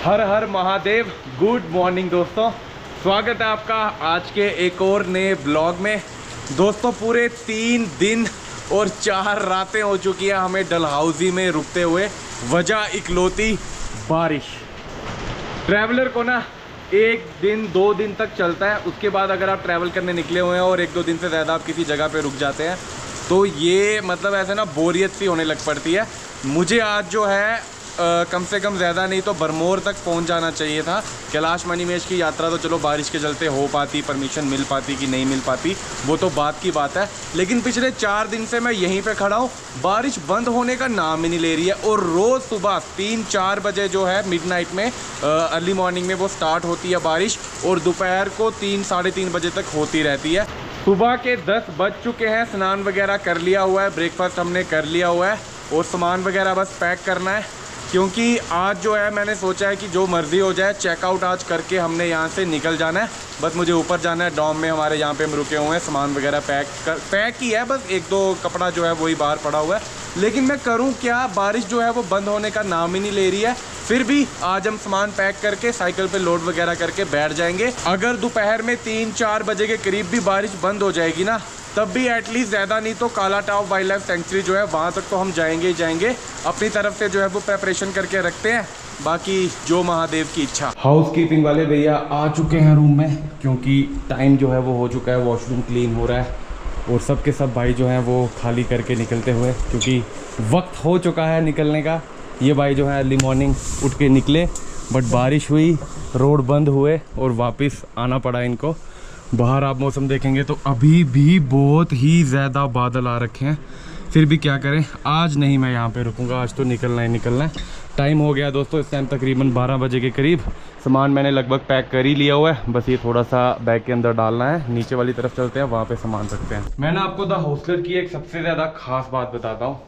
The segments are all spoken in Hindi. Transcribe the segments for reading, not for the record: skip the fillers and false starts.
हर हर महादेव। गुड मॉर्निंग दोस्तों, स्वागत है आपका आज के एक और नए ब्लॉग में। दोस्तों पूरे 3 दिन और 4 रातें हो चुकी है हमें डलहौजी में रुकते हुए। वजह इकलौती बारिश। ट्रैवलर को ना 1 दिन 2 दिन तक चलता है, उसके बाद अगर आप ट्रैवल करने निकले हुए हैं और 1-2 दिन से ज़्यादा आप किसी जगह पे रुक जाते हैं तो ये मतलब ऐसे ना बोरियत सी होने लग पड़ती है। मुझे आज जो है कम से कम ज़्यादा नहीं तो बरमोर तक पहुंच जाना चाहिए था। कैलाश मणिमहेश की यात्रा तो चलो बारिश के चलते हो पाती, परमिशन मिल पाती कि नहीं मिल पाती वो तो बात की बात है, लेकिन पिछले 4 दिन से मैं यहीं पे खड़ा हूँ। बारिश बंद होने का नाम ही नहीं ले रही है और रोज़ सुबह 3-4 बजे जो है मिडनाइट में अर्ली मॉर्निंग में वो स्टार्ट होती है बारिश और दोपहर को 3-3:30 बजे तक होती रहती है। सुबह के 10 बज चुके हैं, स्नान वगैरह कर लिया हुआ है, ब्रेकफास्ट हमने कर लिया हुआ है और सामान वगैरह बस पैक करना है, क्योंकि आज जो है मैंने सोचा है कि जो मर्ज़ी हो जाए चेकआउट आज करके हमने यहाँ से निकल जाना है। बस मुझे ऊपर जाना है डॉम में, हमारे यहाँ पे हम रुके हुए हैं, सामान वगैरह पैक ही है, बस 1-2 कपड़ा जो है वही बाहर पड़ा हुआ है। लेकिन मैं करूँ क्या, बारिश जो है वो बंद होने का नाम ही नहीं ले रही है। फिर भी आज हम सामान पैक करके साइकिल पे लोड वगैरह करके बैठ जाएंगे। अगर दोपहर में 3-4 बजे के करीब भी बारिश बंद हो जाएगी ना, तब भी एटलीस्ट ज़्यादा नहीं तो काला टाव वाइल्ड लाइफ सेंचुरी जो है वहाँ तक तो हम जाएंगे ही जाएंगे। अपनी तरफ से जो है वो प्रेपरेशन करके रखते हैं, बाकी जो महादेव की इच्छा। हाउस कीपिंग वाले भैया आ चुके हैं रूम में, क्योंकि टाइम जो है वो हो चुका है, वॉशरूम क्लीन हो रहा है और सब के सब भाई जो हैं वो खाली करके निकलते हुए, क्योंकि वक्त हो चुका है निकलने का। ये भाई जो है अर्ली मॉर्निंग उठ के निकले, बट बारिश हुई, रोड बंद हुए और वापस आना पड़ा इनको। बाहर आप मौसम देखेंगे तो अभी भी बहुत ही ज़्यादा बादल आ रखे हैं, फिर भी क्या करें, आज नहीं मैं यहाँ पे रुकूंगा, आज तो निकलना ही निकलना है। टाइम हो गया दोस्तों, इस टाइम तकरीबन 12 बजे के करीब। सामान मैंने लगभग पैक कर ही लिया हुआ है, बस ये थोड़ा सा बैग के अंदर डालना है। नीचे वाली तरफ चलते हैं, वहाँ पे सामान रखते हैं। मैं ना आपको द हॉस्टलर की एक सबसे ज़्यादा खास बात बताता हूँ,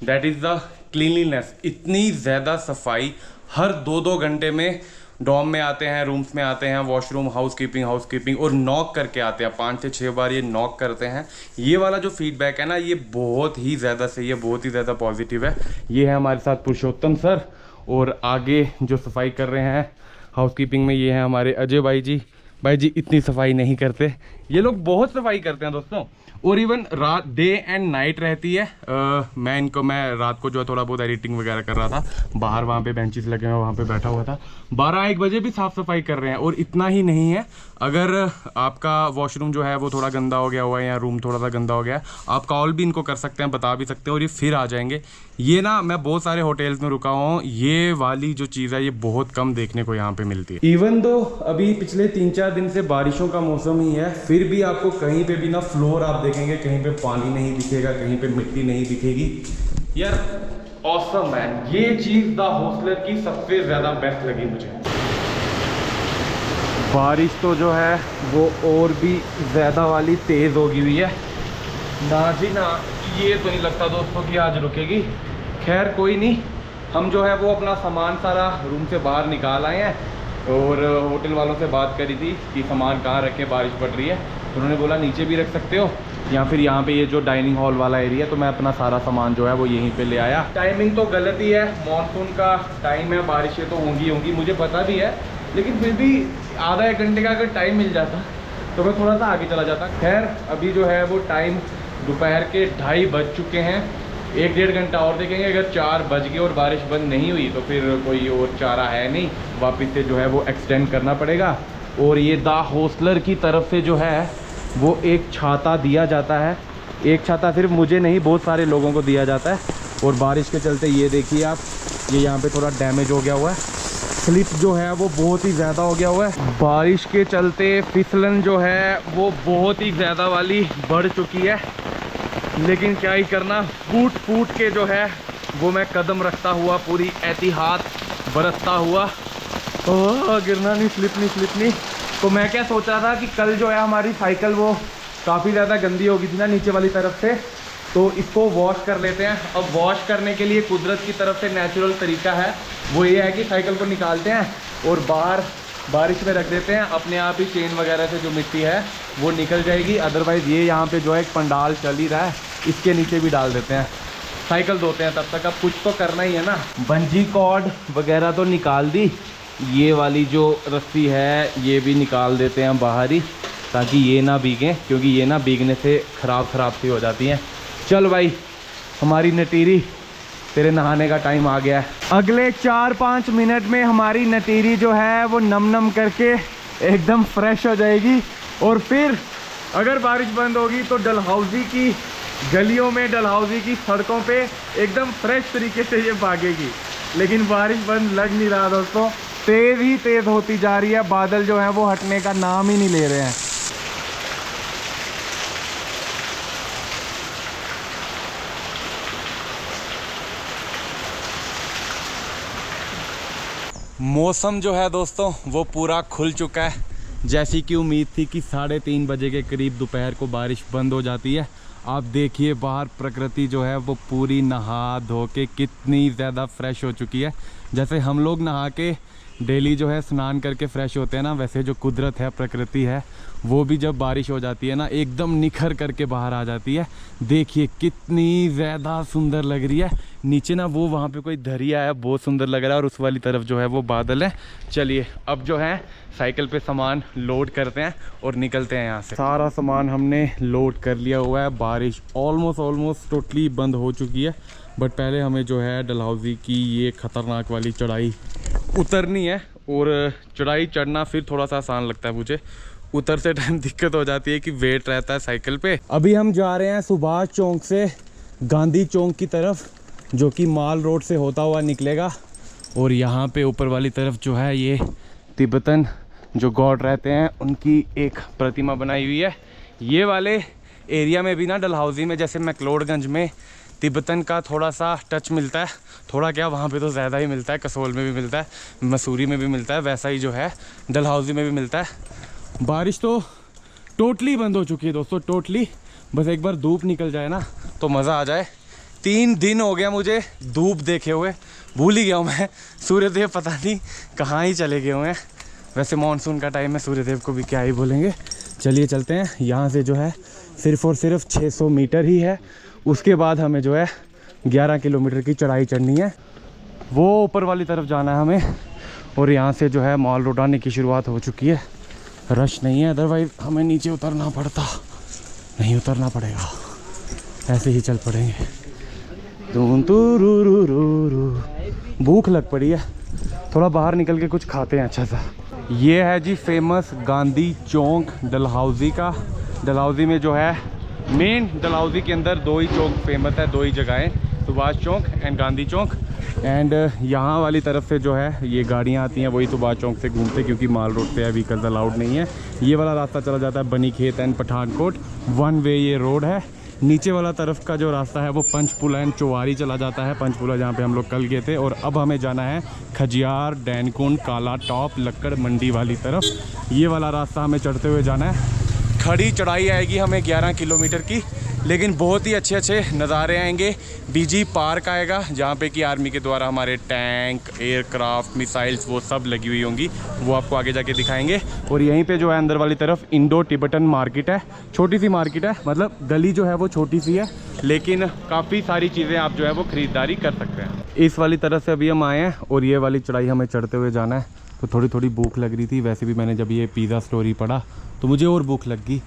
दैट इज़ द क्लीनलीनेस। इतनी ज़्यादा सफाई, हर 2-2 घंटे में डॉम में आते हैं, रूम्स में आते हैं, वॉशरूम हाउस कीपिंग और नॉक करके आते हैं। 5 से 6 बार ये नॉक करते हैं। ये वाला जो फीडबैक है ना, ये बहुत ही ज़्यादा सही है, बहुत ही ज़्यादा पॉजिटिव है। ये है हमारे साथ पुरुषोत्तम सर, और आगे जो सफाई कर रहे हैं हाउस कीपिंग में ये है हमारे अजय भाई जी। भाई जी इतनी सफाई नहीं करते, ये लोग बहुत सफाई करते हैं दोस्तों। और इवन रात डे एंड नाइट रहती है। मैं रात को जो है थोड़ा बहुत एडिटिंग वगैरह कर रहा था, बाहर वहाँ पे बेंचेस लगे हुए वहाँ पे बैठा हुआ था। 12-1 बजे भी साफ़ सफाई कर रहे हैं। और इतना ही नहीं है, अगर आपका वॉशरूम जो है वो थोड़ा गंदा हो गया हुआ है या रूम थोड़ा सा गंदा हो गया है, आप कॉल भी इनको कर सकते हैं, बता भी सकते हैं और ये फिर आ जाएंगे। ये ना मैं बहुत सारे होटल्स में रुका हुआ हूँ, ये वाली जो चीज़ है ये बहुत कम देखने को यहाँ पे मिलती है। इवन दो अभी पिछले 3-4 दिन से बारिशों का मौसम ही है, फिर भी आपको कहीं पे भी ना फ्लोर आप देखेंगे, कहीं पे पानी नहीं दिखेगा, कहीं पे मिट्टी नहीं दिखेगी। यार ऑसम है, ये चीज़ द हॉस्टलर की सबसे ज़्यादा बेस्ट लगी मुझे। बारिश तो जो है वो और भी ज़्यादा वाली तेज़ होगी हुई है ना जी ना। ये तो नहीं लगता दोस्तों कि आज रुकेगी। खैर कोई नहीं, हम जो है वो अपना सामान सारा रूम से बाहर निकाल आए हैं और होटल वालों से बात करी थी कि सामान कहाँ रखे, बारिश पड़ रही है। उन्होंने बोला नीचे भी रख सकते हो या फिर यहाँ पे ये जो डाइनिंग हॉल वाला एरिया, तो मैं अपना सारा सामान जो है वो यहीं पे ले आया। टाइमिंग तो गलत ही है, मानसून का टाइम है, बारिशें तो होंगी मुझे पता भी है, लेकिन फिर भी आधा 1 घंटे का अगर टाइम मिल जाता तो मैं थोड़ा सा आगे चला जाता। खैर अभी जो है वो टाइम दोपहर के 2:30 बज चुके हैं। 1-1.5 घंटा और देखेंगे, अगर 4 बज गए और बारिश बंद नहीं हुई तो फिर कोई और चारा है नहीं, वापस से जो है वो एक्सटेंड करना पड़ेगा। और ये द हॉस्टलर की तरफ से जो है वो एक छाता दिया जाता है। एक छाता सिर्फ मुझे नहीं, बहुत सारे लोगों को दिया जाता है। और बारिश के चलते ये देखिए आप, ये यहाँ पे थोड़ा डैमेज हो गया हुआ है, स्लिप जो है वो बहुत ही ज़्यादा हो गया हुआ है। बारिश के चलते फिसलन जो है वो बहुत ही ज़्यादा वाली बढ़ चुकी है, लेकिन क्या ही करना, फूट के जो है वो मैं कदम रखता हुआ, पूरी एहतियात बरतता हुआ, गिरना नहीं, स्लिप नहीं। तो मैं क्या सोच रहा था कि कल जो है हमारी साइकिल वो काफ़ी ज़्यादा गंदी हो गई थी ना नीचे वाली तरफ से, तो इसको वॉश कर लेते हैं। अब वॉश करने के लिए कुदरत की तरफ से नेचुरल तरीका है, वो ये है कि साइकिल को निकालते हैं और बाहर बारिश में रख देते हैं, अपने आप ही चेन वगैरह से जो मिट्टी है वो निकल जाएगी। अदरवाइज़ ये यहाँ पे जो है एक पंडाल चल ही रहा है, इसके नीचे भी डाल देते हैं, साइकिल धोते हैं तब तक। अब कुछ तो करना ही है ना। बंजी कॉर्ड वगैरह तो निकाल दी, ये वाली जो रस्सी है ये भी निकाल देते हैं बाहर ही, ताकि ये ना भीगें, क्योंकि ये ना भीगने से ख़राब सी हो जाती हैं। चल भाई हमारी नटीरी, तेरे नहाने का टाइम आ गया है। अगले 4-5 मिनट में हमारी नटीरी जो है वो नम करके एकदम फ्रेश हो जाएगी, और फिर अगर बारिश बंद होगी तो डलहौजी की गलियों में, डलहौजी की सड़कों पे एकदम फ्रेश तरीके से ये भागेगी। लेकिन बारिश बंद लग नहीं रहा दोस्तों, तेज़ ही तेज़ होती जा रही है। बादल जो है वो हटने का नाम ही नहीं ले रहे हैं। मौसम जो है दोस्तों वो पूरा खुल चुका है। जैसी कि उम्मीद थी कि 3:30 बजे के करीब दोपहर को बारिश बंद हो जाती है। आप देखिए बाहर प्रकृति जो है वो पूरी नहा धो के कितनी ज़्यादा फ्रेश हो चुकी है। जैसे हम लोग नहा के डेली जो है स्नान करके फ्रेश होते हैं ना, वैसे जो कुदरत है, प्रकृति है, वो भी जब बारिश हो जाती है ना एकदम निखर करके बाहर आ जाती है। देखिए कितनी ज़्यादा सुंदर लग रही है। नीचे ना वो वहाँ पे कोई दरिया है, बहुत सुंदर लग रहा है, और उस वाली तरफ जो है वो बादल है। चलिए अब जो है साइकिल पे सामान लोड करते हैं और निकलते हैं यहाँ से। सारा सामान हमने लोड कर लिया हुआ है। बारिश ऑलमोस्ट टोटली बंद हो चुकी है, बट पहले हमें जो है डलहौजी की ये ख़तरनाक वाली चढ़ाई उतरनी है। और चढ़ाई चढ़ना फिर थोड़ा सा आसान लगता है मुझे, उतरते टाइम दिक्कत हो जाती है कि वेट रहता है साइकिल पे। अभी हम जा रहे हैं सुभाष चौक से गांधी चौक की तरफ, जो कि माल रोड से होता हुआ निकलेगा। और यहाँ पे ऊपर वाली तरफ जो है ये तिब्बतन जो गॉड रहते हैं उनकी एक प्रतिमा बनाई हुई है। ये वाले एरिया में भी ना डलहौजी में जैसे मैक्लोडगंज में तिब्बतन का थोड़ा सा टच मिलता है, थोड़ा क्या वहाँ पे तो ज़्यादा ही मिलता है, कसोल में भी मिलता है, मसूरी में भी मिलता है, वैसा ही जो है डलहौजी में भी मिलता है। बारिश तो टोटली बंद हो चुकी है दोस्तों, टोटली। बस एक बार धूप निकल जाए ना तो मज़ा आ जाए। 3 दिन हो गया मुझे धूप देखे हुए, भूल ही गया हूँ मैं। सूर्यदेव पता नहीं कहाँ ही चले गए हुए हैं। वैसे मानसून का टाइम है, सूर्यदेव को भी क्या ही बोलेंगे। चलिए चलते हैं। यहाँ से जो है सिर्फ़ और सिर्फ 600 मीटर ही है। उसके बाद हमें जो है 11 किलोमीटर की चढ़ाई चढ़नी है, वो ऊपर वाली तरफ जाना है हमें। और यहाँ से जो है माल रोड आने की शुरुआत हो चुकी है। रश नहीं है, अदरवाइज़ हमें नीचे उतरना पड़ता। नहीं उतरना पड़ेगा, ऐसे ही चल पड़ेंगे। भूख लग पड़ी है, थोड़ा बाहर निकल के कुछ खाते हैं अच्छा सा। ये है जी फेमस गांधी चौक डलहौजी का। डलहौजी में जो है मेन डलहौजी के अंदर 2 ही चौक फेमस है, 2 ही जगहें, Subhash chalk and Gandhi Chowk. And यहाँ वाली तरफ से जो है ये गाड़ियाँ आती हैं, वही सुभाष चौक से घूमते, क्योंकि माल रोड पे व्हीकल्स अलाउड नहीं है। ये वाला रास्ता चला जाता है बनी खेत एंड पठानकोट, 1 वे ये रोड है। नीचे वाला तरफ का जो रास्ता है वो पंचपुला एंड चौवारी चला जाता है, पंचपुला जहाँ पे हम लोग कल गए थे। और अब हमें जाना है खजियार, डैनकुंड, काला टॉप, लक्कड़ मंडी वाली तरफ। ये वाला रास्ता हमें चढ़ते हुए जाना है। खड़ी चढ़ाई आएगी हमें 11 किलोमीटर की, लेकिन बहुत ही अच्छे अच्छे नज़ारे आएंगे। बीजी पार्क आएगा जहाँ पे कि आर्मी के द्वारा हमारे टैंक, एयरक्राफ्ट, मिसाइल्स वो सब लगी हुई होंगी, वो आपको आगे जाके दिखाएंगे। और यहीं पे जो है अंदर वाली तरफ इंडो तिब्बतन मार्केट है, छोटी सी मार्केट है, मतलब गली जो है वो छोटी सी है, लेकिन काफ़ी सारी चीज़ें आप जो है वो ख़रीदारी कर सकते हैं। इस वाली तरफ से अभी हम आए हैं और ये वाली चढ़ाई हमें चढ़ते हुए जाना है। तो थोड़ी थोड़ी भूख लग रही थी, वैसे भी मैंने जब ये पिज़्ज़ा स्टोरी पढ़ा तो मुझे और भूख लग गई।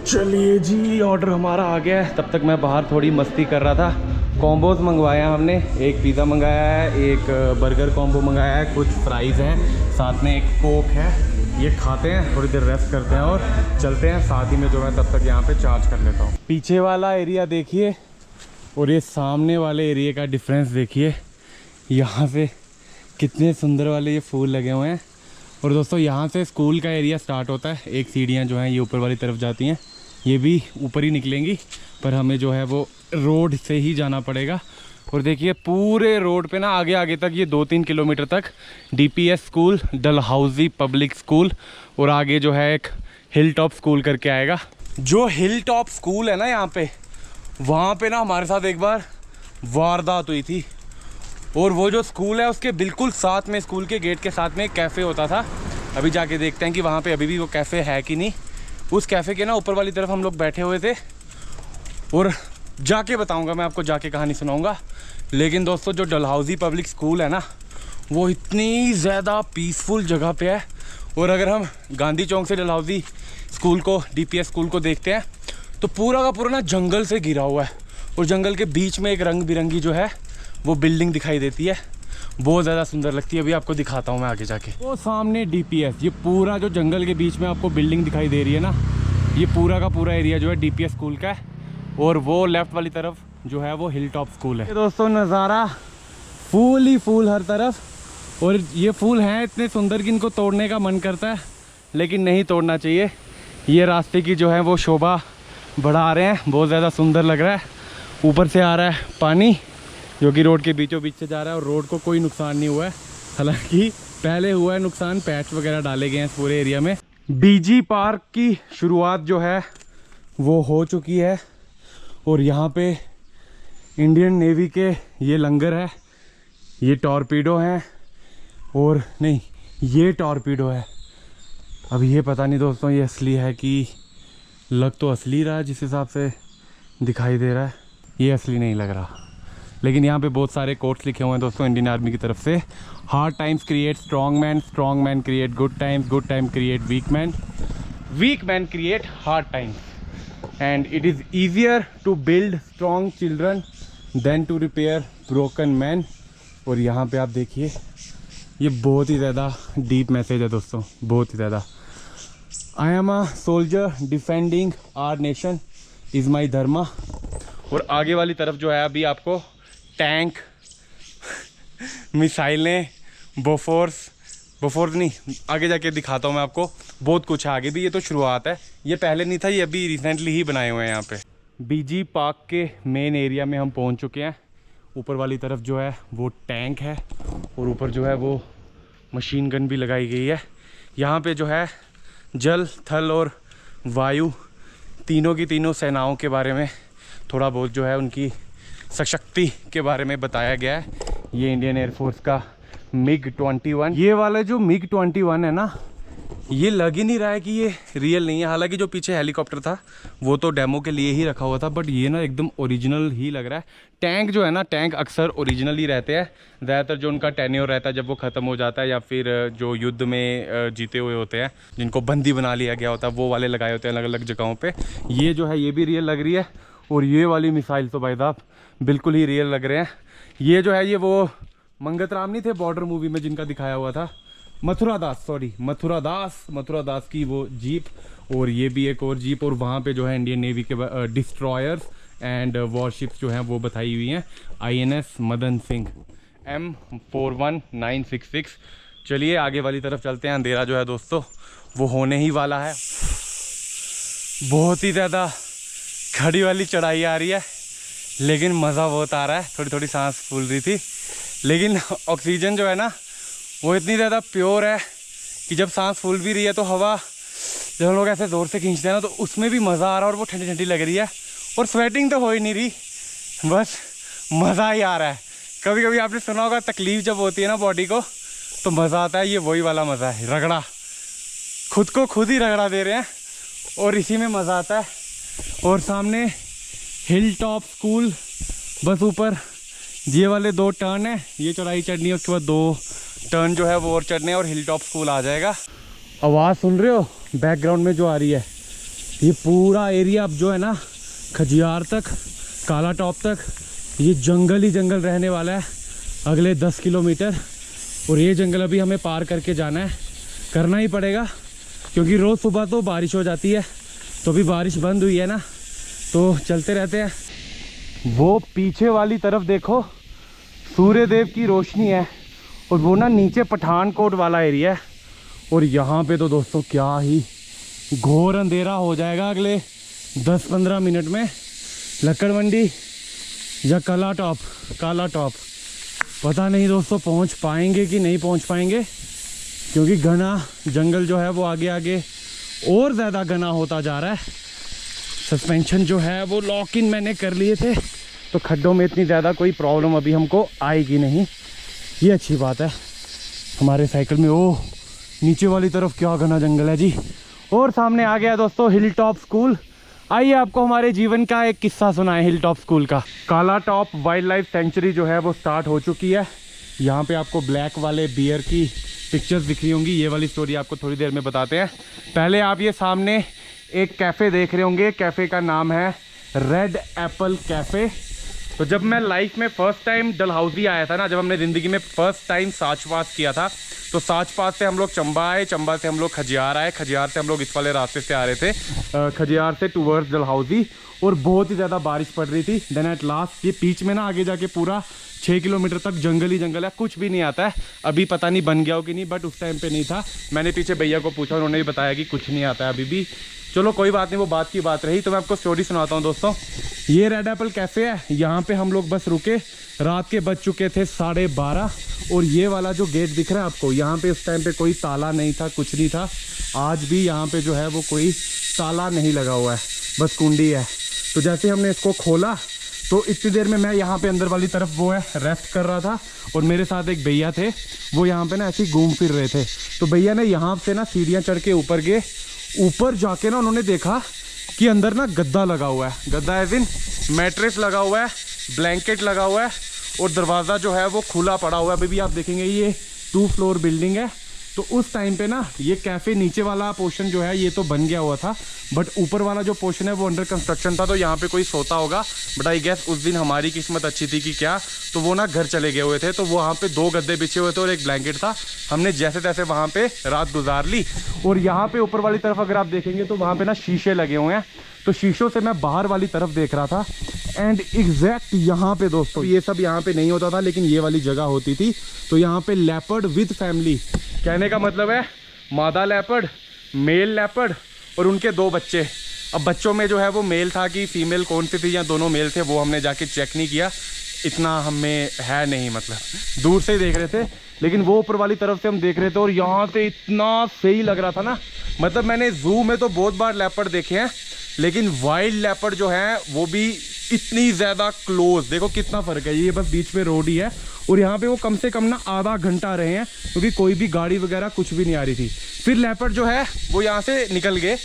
चलिए जी ऑर्डर हमारा आ गया है। तब तक मैं बाहर थोड़ी मस्ती कर रहा था। कॉम्बोज मंगवाया हमने, एक पिज़्ज़ा मंगाया है, एक बर्गर कॉम्बो मंगाया है, कुछ फ्राइज़ हैं, साथ में एक कोक है। ये खाते हैं, थोड़ी देर रेस्ट करते हैं और चलते हैं। साथ ही में जो है तब तक यहाँ पे चार्ज कर लेता हूँ। पीछे वाला एरिया देखिए और ये सामने वाले एरिया का डिफरेंस देखिए। यहाँ से कितने सुंदर वाले ये फूल लगे हुए हैं। और दोस्तों यहाँ से स्कूल का एरिया स्टार्ट होता है। एक सीढ़ियाँ जो हैं ये ऊपर वाली तरफ जाती हैं, ये भी ऊपर ही निकलेंगी, पर हमें जो है वो रोड से ही जाना पड़ेगा। और देखिए पूरे रोड पे ना आगे आगे तक ये 2-3 किलोमीटर तक DPS school, Dalhousie public school, और आगे जो है एक हिल टॉप स्कूल करके आएगा। जो हिल टॉप स्कूल है ना यहाँ पे, वहाँ पे ना हमारे साथ एक बार वारदात हुई थी। और वो जो स्कूल है उसके बिल्कुल साथ में, स्कूल के गेट के साथ में एक कैफ़े होता था। अभी जाके देखते हैं कि वहाँ पे अभी भी वो कैफ़े है कि नहीं। उस कैफ़े के ना ऊपर वाली तरफ हम लोग बैठे हुए थे, और जाके बताऊंगा मैं आपको, जाके कहानी सुनाऊंगा। लेकिन दोस्तों जो डलहौजी पब्लिक स्कूल है ना, वो इतनी ज़्यादा पीसफुल जगह पे है। और अगर हम गांधी चौक से डलहौजी स्कूल को, DPS स्कूल को देखते हैं तो पूरा का पूरा ना जंगल से घिरा हुआ है और जंगल के बीच में एक रंग बिरंगी जो है वो बिल्डिंग दिखाई देती है, बहुत ज़्यादा सुंदर लगती है। अभी आपको दिखाता हूँ मैं आगे जाके। वो सामने DPS, ये पूरा जो जंगल के बीच में आपको बिल्डिंग दिखाई दे रही है ना, ये पूरा का पूरा एरिया जो है DPS स्कूल का है। और वो लेफ्ट वाली तरफ जो है वो हिल टॉप स्कूल है। दोस्तों नज़ारा फूल ही फूल हर तरफ, और ये फूल हैं इतने सुंदर कि इनको तोड़ने का मन करता है लेकिन नहीं तोड़ना चाहिए। ये रास्ते की जो है वो शोभा बढ़ा रहे हैं, बहुत ज़्यादा सुंदर लग रहा है। ऊपर से आ रहा है पानी जो कि रोड के बीचों बीच से जा रहा है और रोड को कोई नुकसान नहीं हुआ है, हालांकि पहले हुआ है नुकसान, पैच वगैरह डाले गए हैं इस पूरे एरिया में। BG पार्क की शुरुआत जो है वो हो चुकी है और यहाँ पे इंडियन नेवी के ये लंगर है, ये टॉर्पीडो हैं, और नहीं ये टॉर्पीडो है। अब ये पता नहीं दोस्तों ये असली है कि, लग तो असली रहा है जिस हिसाब से दिखाई दे रहा है, ये असली नहीं लग रहा। लेकिन यहाँ पे बहुत सारे कोट्स लिखे हुए हैं दोस्तों इंडियन आर्मी की तरफ से। Hard times create strong man, strong man create good times, good time create weak man, weak man create hard times, and it is easier to build strong children than to repair broken man. और यहाँ पे आप देखिए ये बहुत ही ज़्यादा डीप मैसेज है दोस्तों, बहुत ही ज़्यादा। I am a soldier defending our nation is my dharma. और आगे वाली तरफ जो है अभी आपको टैंक, मिसाइलें, बोफोर्स नहीं, आगे जाके दिखाता हूँ मैं आपको, बहुत कुछ है आगे भी। ये तो शुरुआत है, ये पहले नहीं था, ये अभी रिसेंटली ही बनाए हुए हैं यहाँ पे। BG पार्क के मेन एरिया में हम पहुँच चुके हैं। ऊपर वाली तरफ जो है वो टैंक है और ऊपर जो है वो मशीन गन भी लगाई गई है। यहाँ पे जो है जल, थल और वायु तीनों की तीनों सेनाओं के बारे में थोड़ा बहुत जो है उनकी सशक्ति के बारे में बताया गया है। ये इंडियन एयरफोर्स का MiG-21, ये वाला जो MiG-21 है ना, ये लग ही नहीं रहा है कि ये रियल नहीं है। हालांकि जो पीछे हेलीकॉप्टर था वो तो डेमो के लिए ही रखा हुआ था, बट ये ना एकदम ओरिजिनल ही लग रहा है। टैंक जो है ना, टैंक अक्सर ओरिजिनल ही रहते हैं, ज़्यादातर जो उनका टेन्योर रहता है जब वो ख़त्म हो जाता है, या फिर जो युद्ध में जीते हुए होते हैं जिनको बंदी बना लिया गया होता है, वो वाले लगाए होते हैं अलग अलग जगहों पर। ये जो है ये भी रियल लग रही है, और ये वाली मिसाइल तो भाई साहब बिल्कुल ही रियल लग रहे हैं। ये जो है ये वो मंगत राम नहीं थे बॉर्डर मूवी में जिनका दिखाया हुआ था, मथुरा दास की वो जीप, और ये भी एक और जीप। और वहाँ पे जो है इंडियन नेवी के डिस्ट्रॉयर्स एंड वॉरशिप्स जो हैं वो बताई हुई हैं। INS Madan Singh M41966। चलिए आगे वाली तरफ चलते हैं। अंधेरा जो है दोस्तों वो होने ही वाला है। बहुत ही ज़्यादा खड़ी वाली चढ़ाई आ रही है, लेकिन मज़ा बहुत आ रहा है। थोड़ी थोड़ी सांस फूल रही थी, लेकिन ऑक्सीजन जो है ना वो इतनी ज़्यादा प्योर है कि जब सांस फूल भी रही है तो हवा जब हम लोग ऐसे ज़ोर से खींचते हैं ना तो उसमें भी मज़ा आ रहा है, और वो ठंडी ठंडी लग रही है, और स्वेटिंग तो हो ही नहीं रही, बस मज़ा ही आ रहा है। कभी कभी आपने सुना होगा तकलीफ़ जब होती है ना बॉडी को तो मज़ा आता है, ये वही वाला मज़ा है। रगड़ा, खुद को खुद ही रगड़ा दे रहे हैं और इसी में मज़ा आता है। और सामने हिल टॉप स्कूल, बस ऊपर ये वाले 2 टर्न है, ये चढ़ाई चढ़नी है, उसके बाद 2 टर्न जो है वो और चढ़ने और हिल टॉप स्कूल आ जाएगा। आवाज़ सुन रहे हो बैकग्राउंड में जो आ रही है, ये पूरा एरिया अब जो है ना खजियार तक, काला टॉप तक, ये जंगल ही जंगल रहने वाला है अगले 10 किलोमीटर। और ये जंगल अभी हमें पार करके जाना है, करना ही पड़ेगा, क्योंकि रोज़ सुबह तो बारिश हो जाती है, तो अभी बारिश बंद हुई है ना, तो चलते रहते हैं। वो पीछे वाली तरफ देखो सूर्य देव की रोशनी है, और वो ना नीचे पठानकोट वाला एरिया है। और यहाँ पे तो दोस्तों क्या ही घोर अंधेरा हो जाएगा अगले 10-15 मिनट में। लक्कड़ मंडी या काला टॉप पता नहीं दोस्तों पहुँच पाएंगे कि नहीं पहुँच पाएंगे, क्योंकि घना जंगल जो है वो आगे आगे और ज़्यादा घना होता जा रहा है। सस्पेंशन जो है वो लॉक इन मैंने कर लिए थे, तो खड्डों में इतनी ज़्यादा कोई प्रॉब्लम अभी हमको आएगी नहीं, ये अच्छी बात है हमारे साइकिल में। ओह नीचे वाली तरफ क्या घना जंगल है जी। और सामने आ गया दोस्तों हिल टॉप स्कूल। आइए आपको हमारे जीवन का एक किस्सा सुनाए हिल टॉप स्कूल का। काला टॉप वाइल्ड लाइफ सेंचुरी जो है वो स्टार्ट हो चुकी है। यहाँ पे आपको ब्लैक वाले बियर की पिक्चर्स दिख रही होंगी, ये वाली स्टोरी आपको थोड़ी देर में बताते हैं। पहले आप ये सामने एक कैफ़े देख रहे होंगे, कैफ़े का नाम है रेड एप्पल कैफ़े। तो जब मैं लाइफ में फ़र्स्ट टाइम डलहौजी आया था ना, जब हमने ज़िंदगी में फ़र्स्ट टाइम साच पास किया था, तो साच पास से हम लोग चंबा आए, चंबा से हम लोग खजियार आए, खजियार से हम लोग इस वाले रास्ते से आ रहे थे, खजियार से टूवर्ड्स डलहौजी, और बहुत ही ज़्यादा बारिश पड़ रही थी। देन एट लास्ट ये बीच में ना आगे जाके पूरा 6 किलोमीटर तक जंगल ही जंगल है, कुछ भी नहीं आता है। अभी पता नहीं बन गया हो कि नहीं, बट उस टाइम पे नहीं था। मैंने पीछे भैया को पूछा, उन्होंने भी बताया कि कुछ नहीं आता है अभी भी। चलो कोई बात नहीं, वो बात की बात रही। तो मैं आपको स्टोरी सुनाता हूँ दोस्तों। ये रेड एप्पल कैफ़े है, यहाँ पे हम लोग बस रुके, रात के बज चुके थे 12:30। और ये वाला जो गेट दिख रहा है आपको, यहाँ पे उस टाइम पे कोई ताला नहीं था, कुछ नहीं था। आज भी यहाँ पे जो है वो कोई ताला नहीं लगा हुआ है, बस कुंडी है। तो जैसे हमने इसको खोला तो इतनी देर में मैं यहाँ पे अंदर वाली तरफ वो है रेस्ट कर रहा था, और मेरे साथ एक भैया थे, वो यहाँ पे ना ऐसे ही घूम फिर रहे थे। तो भैया ने यहाँ से ना सीढ़ियाँ चढ़ के ऊपर गए, ऊपर जाके ना उन्होंने देखा कि अंदर ना गद्दा लगा हुआ है, गद्दा एज इन मैट्रेस लगा हुआ है, ब्लैंकेट लगा हुआ है, और दरवाज़ा जो है वो खुला पड़ा हुआ है। अभी भी आप देखेंगे ये 2 फ्लोर बिल्डिंग है। तो उस टाइम पे ना ये कैफ़े नीचे वाला पोर्शन जो है ये तो बन गया हुआ था, बट ऊपर वाला जो पोर्शन है वो अंडर कंस्ट्रक्शन था। तो यहाँ पे कोई सोता होगा, बट आई गेस उस दिन हमारी किस्मत अच्छी थी कि क्या, तो वो ना घर चले गए हुए थे। तो वहाँ पे 2 गद्दे बिछे हुए थे और एक ब्लैंकेट था। हमने जैसे तैसे वहाँ पे रात गुजार ली। और यहाँ पे ऊपर वाली तरफ अगर आप देखेंगे तो वहाँ पे ना शीशे लगे हुए हैं। तो शीशों से मैं बाहर वाली तरफ देख रहा था, एंड एग्जैक्ट यहाँ पे दोस्तों, ये सब यहाँ पे नहीं होता था, लेकिन ये वाली जगह होती थी। तो यहाँ पे लेपर्ड विद फैमिली, कहने का मतलब है मादा लेपर्ड, मेल लेपर्ड और उनके 2 बच्चे। अब बच्चों में जो है वो मेल था कि फीमेल कौन सी थी, या दोनों मेल थे, वो हमने जाके चेक नहीं किया, इतना हमें है नहीं, मतलब दूर से ही देख रहे थे। लेकिन वो ऊपर वाली तरफ से हम देख रहे थे, और यहाँ से इतना सही लग रहा था ना। मतलब मैंने जू में तो बहुत बार लेपर्ड देखे हैं, लेकिन वाइल्ड लेपर्ड जो है वो भी इतनी ज़्यादा क्लोज, देखो कितना फ़र्क है। ये बस बीच में रोड ही है, और यहाँ पे वो कम से कम ना आधा घंटा रहे हैं, क्योंकि कोई भी गाड़ी वगैरह कुछ भी नहीं आ रही थी। फिर लेपर्ड जो है वो यहाँ से निकल गए।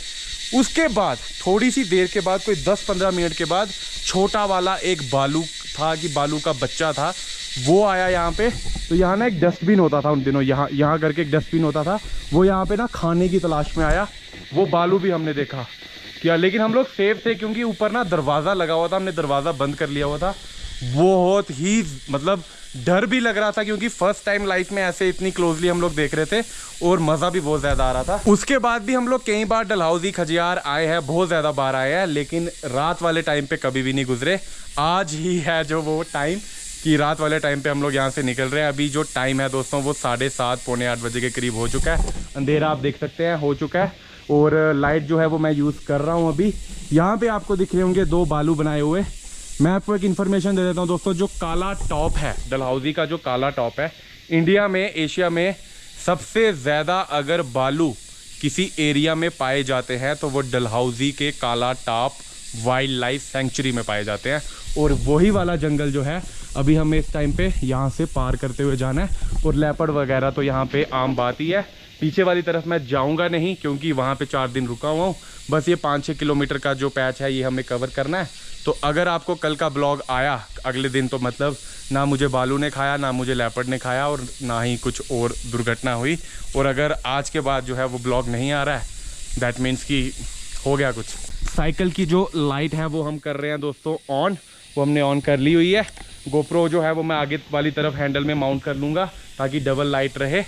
उसके बाद थोड़ी सी देर के बाद, कोई 10-15 मिनट के बाद, छोटा वाला एक बालू था, कि बालू का बच्चा था, वो आया यहाँ पे। तो यहाँ ना एक डस्टबिन होता था उन दिनों, यहाँ करके एक डस्टबिन होता था, वो यहाँ पे ना खाने की तलाश में आया। वो बालू भी हमने देखा क्या, लेकिन हम लोग सेफ थे क्योंकि ऊपर ना दरवाज़ा लगा हुआ था, हमने दरवाज़ा बंद कर लिया हुआ था। बहुत ही मतलब डर भी लग रहा था, क्योंकि फर्स्ट टाइम लाइफ में ऐसे इतनी क्लोजली हम लोग देख रहे थे, और मज़ा भी बहुत ज़्यादा आ रहा था। उसके बाद भी हम लोग कई बार डलहौजी खजियार आए हैं, बहुत ज़्यादा बार आए हैं, लेकिन रात वाले टाइम पे कभी भी नहीं गुजरे। आज ही है जो वो टाइम कि रात वाले टाइम पे हम लोग यहाँ से निकल रहे हैं। अभी जो टाइम है दोस्तों वो 7:30 पौने 8 बजे के करीब हो चुका है। अंधेरा आप देख सकते हैं हो चुका है, और लाइट जो है वो मैं यूज़ कर रहा हूँ अभी। यहाँ पे आपको दिख रहे होंगे 2 बालू बनाए हुए। मैं आपको एक इन्फॉर्मेशन दे देता हूँ दोस्तों, जो काला टॉप है डलहौजी का, जो काला टॉप है, इंडिया में, एशिया में सबसे ज़्यादा अगर बालू किसी एरिया में पाए जाते हैं तो वो डलहौजी के काला टॉप वाइल्ड लाइफ सेंचुरी में पाए जाते हैं। और वही वाला जंगल जो है अभी हमें इस टाइम पे यहाँ से पार करते हुए जाना है। और लेपर्ड वगैरह तो यहाँ पे आम बात ही है। पीछे वाली तरफ मैं जाऊँगा नहीं, क्योंकि वहाँ पे 4 दिन रुका हुआ हूँ। बस ये 5-6 किलोमीटर का जो पैच है ये हमें कवर करना है। तो अगर आपको कल का ब्लॉग आया अगले दिन, तो मतलब ना मुझे बालू ने खाया, ना मुझे लेपर्ड ने खाया, और ना ही कुछ और दुर्घटना हुई। और अगर आज के बाद जो है वो ब्लॉग नहीं आ रहा है, दैट मीन्स कि हो गया कुछ। साइकिल की जो लाइट है वो हम कर रहे हैं दोस्तों ऑन, वो हमने ऑन कर ली हुई है। गोप्रो जो है वो मैं आगे वाली तरफ हैंडल में माउंट कर लूँगा ताकि डबल लाइट रहे।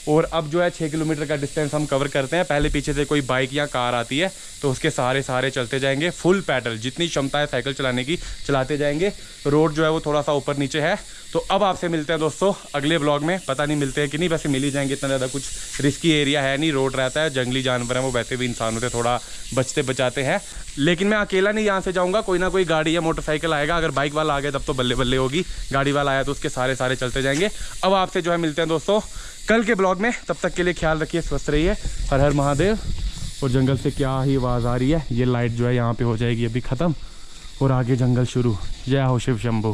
और अब जो है 6 किलोमीटर का डिस्टेंस हम कवर करते हैं। पहले पीछे से कोई बाइक या कार आती है तो उसके सहारे चलते जाएंगे, फुल पैडल, जितनी क्षमता है साइकिल चलाने की चलाते जाएंगे। रोड जो है वो थोड़ा सा ऊपर नीचे है। तो अब आपसे मिलते हैं दोस्तों अगले ब्लॉग में। पता नहीं मिलते हैं कि नहीं, वैसे मिल ही जाएंगे, इतना ज़्यादा कुछ रिस्की एरिया है नहीं, रोड रहता है, जंगली जानवर हैं वो वैसे भी इंसानों से थोड़ा बचते बचाते हैं। लेकिन मैं अकेला नहीं यहाँ से जाऊँगा, कोई ना कोई गाड़ी या मोटरसाइकिल आएगा। अगर बाइक वाला आ गया तब तो बल्ले बल्ले होगी, गाड़ी वाला आया तो उसके सारे चलते जाएंगे। अब आपसे जो है मिलते हैं दोस्तों कल के ब्लॉग में। तब तक के लिए ख्याल रखिए, स्वस्थ रहिए। हर हर महादेव। और जंगल से क्या ही आवाज़ आ रही है, ये लाइट जो है यहाँ पे हो जाएगी अभी ख़त्म, और आगे जंगल शुरू। जय हो शिव शंभू।